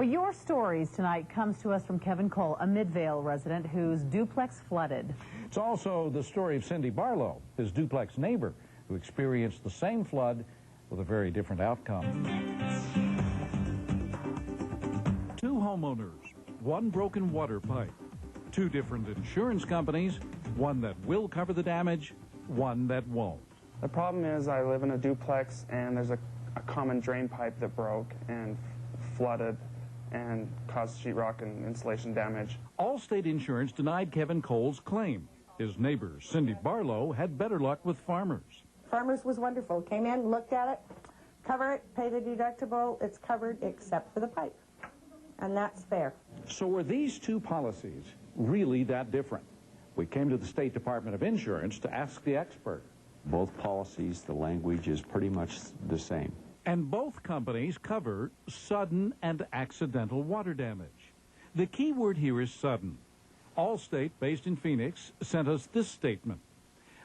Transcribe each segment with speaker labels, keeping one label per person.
Speaker 1: Well, your stories tonight comes to us from Kevin Cole, a Midvale resident whose duplex flooded.
Speaker 2: It's also the story of Cindy Barlow, his duplex neighbor, who experienced the same flood with a very different outcome. Two homeowners, one broken water pipe, two different insurance companies, one that will cover the damage, one that won't.
Speaker 3: The problem is I live in a duplex and there's a common drain pipe that broke and flooded and caused sheetrock and insulation damage.
Speaker 2: Allstate Insurance denied Kevin Cole's claim. His neighbor, Cindy Barlow, had better luck with Farmers.
Speaker 4: Farmers was wonderful. Came in, looked at it, cover it, pay the deductible. It's covered except for the pipe. And that's fair.
Speaker 2: So were these two policies really that different? We came to the State Department of Insurance to ask the expert.
Speaker 5: Both policies, the language is pretty much the same.
Speaker 2: And both companies cover sudden and accidental water damage. The key word here is sudden. Allstate, based in Phoenix, sent us this statement.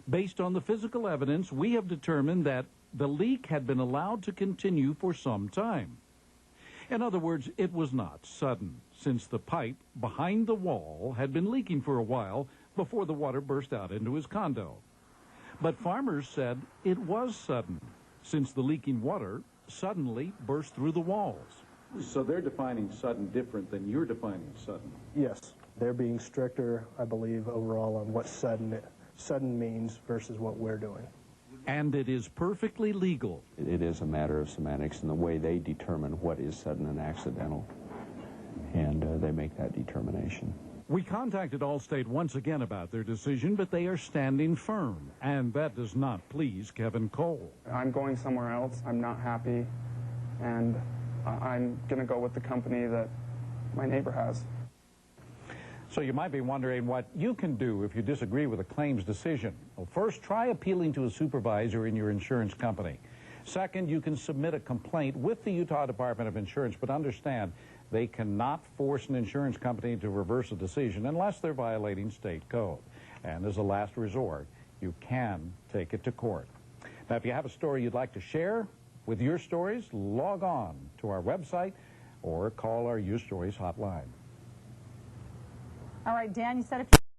Speaker 2: Based on the physical evidence, we have determined that the leak had been allowed to continue for some time. In other words, it was not sudden, since the pipe behind the wall had been leaking for a while before the water burst out into his condo. But Farmers said it was sudden, since the leaking water suddenly burst through the walls. So they're defining sudden different than you're defining sudden.
Speaker 6: Yes, they're being stricter, I believe, overall on what sudden means versus what we're doing.
Speaker 2: And it is perfectly legal.
Speaker 5: It is a matter of semantics and the way they determine what is sudden and accidental, and they make that determination.
Speaker 2: We contacted Allstate once again about their decision, but they are standing firm, and that does not please Kevin Cole.
Speaker 3: I'm going somewhere else. I'm not happy, and I'm going to go with the company that my neighbor has.
Speaker 2: So you might be wondering what you can do if you disagree with a claims decision. Well, first, try appealing to a supervisor in your insurance company. Second, you can submit a complaint with the Utah Department of Insurance, but understand they cannot force an insurance company to reverse a decision unless they're violating state code. And as a last resort, you can take it to court. Now, if you have a story you'd like to share with your stories, log on to our website or call our Your Stories hotline.
Speaker 1: All right, Dan, you said if you